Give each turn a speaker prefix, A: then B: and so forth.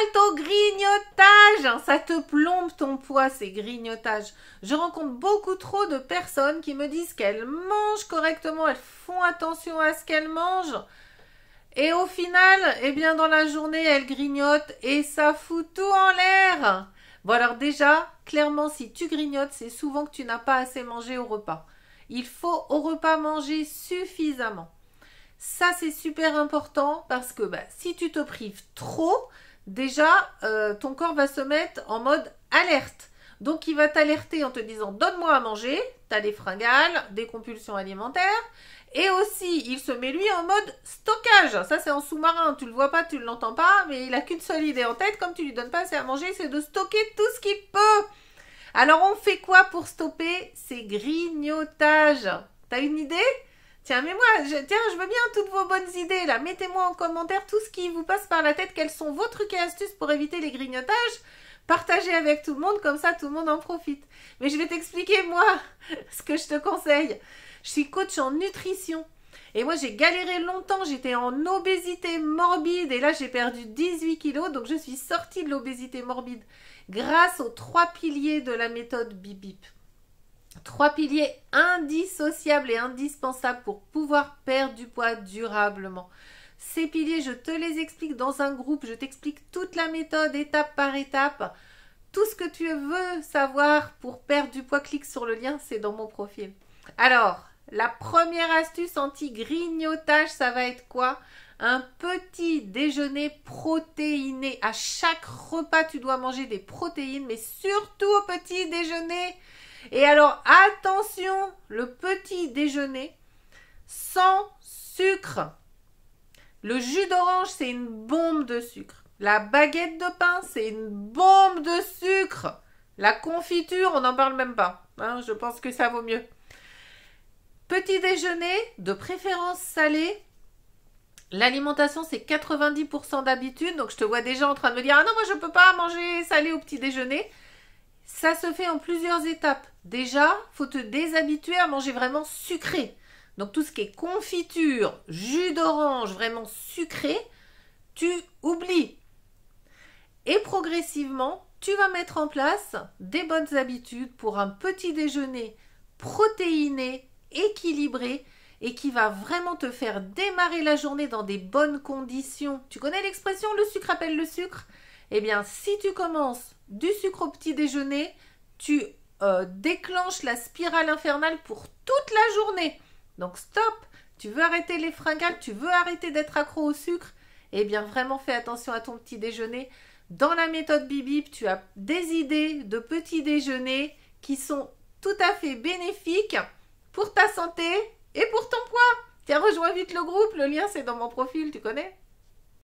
A: Halte au grignotage! Ça te plombe ton poids, ces grignotages. Je rencontre beaucoup trop de personnes qui me disent qu'elles mangent correctement, elles font attention à ce qu'elles mangent. Et au final, eh bien dans la journée, elles grignotent et ça fout tout en l'air. Bon alors déjà, clairement, si tu grignotes, c'est souvent que tu n'as pas assez mangé au repas. Il faut au repas manger suffisamment. Ça, c'est super important parce que si tu te prives trop, déjà, ton corps va se mettre en mode alerte. Donc, il va t'alerter en te disant « Donne-moi à manger », tu as des fringales, des compulsions alimentaires. Et aussi, il se met lui en mode stockage. Ça, c'est en sous-marin. Tu le vois pas, tu ne l'entends pas, mais il a qu'une seule idée en tête. Comme tu lui donnes pas assez à manger, c'est de stocker tout ce qu'il peut. Alors, on fait quoi pour stopper ces grignotages? T'as une idée? Tiens, mais moi, je veux bien toutes vos bonnes idées, là. Mettez-moi en commentaire tout ce qui vous passe par la tête. Quels sont vos trucs et astuces pour éviter les grignotages? Partagez avec tout le monde, comme ça, tout le monde en profite. Mais je vais t'expliquer, moi, ce que je te conseille. Je suis coach en nutrition. Et moi, j'ai galéré longtemps. J'étais en obésité morbide. Et là, j'ai perdu 18 kilos. Donc, je suis sortie de l'obésité morbide grâce aux 3 piliers de la méthode Bip Bip. 3 piliers indissociables et indispensables pour pouvoir perdre du poids durablement. Ces piliers, je te les explique dans un groupe. Je t'explique toute la méthode étape par étape. Tout ce que tu veux savoir pour perdre du poids, clique sur le lien, c'est dans mon profil. Alors, la première astuce anti-grignotage, ça va être quoi? Un petit déjeuner protéiné. À chaque repas, tu dois manger des protéines, mais surtout au petit déjeuner. Et alors, attention, le petit déjeuner sans sucre. Le jus d'orange, c'est une bombe de sucre. La baguette de pain, c'est une bombe de sucre. La confiture, on n'en parle même pas. Je pense que ça vaut mieux. Petit déjeuner, de préférence salé. L'alimentation, c'est 90% d'habitude. Donc, je te vois déjà en train de me dire « Ah non, moi, je ne peux pas manger salé au petit déjeuner. » Ça se fait en plusieurs étapes. Déjà, il faut te déshabituer à manger vraiment sucré. Donc, tout ce qui est confiture, jus d'orange, vraiment sucré, tu oublies. Et progressivement, tu vas mettre en place des bonnes habitudes pour un petit déjeuner protéiné, équilibré et qui va vraiment te faire démarrer la journée dans des bonnes conditions. Tu connais l'expression « le sucre appelle le sucre » ? Eh bien, si tu commences du sucre au petit déjeuner, tu déclenches la spirale infernale pour toute la journée. Donc stop, tu veux arrêter les fringales, tu veux arrêter d'être accro au sucre, eh bien vraiment fais attention à ton petit déjeuner. Dans la méthode Bip Bip, tu as des idées de petits déjeuners qui sont tout à fait bénéfiques pour ta santé et pour ton poids. Tiens, rejoins vite le groupe, le lien c'est dans mon profil, tu connais ?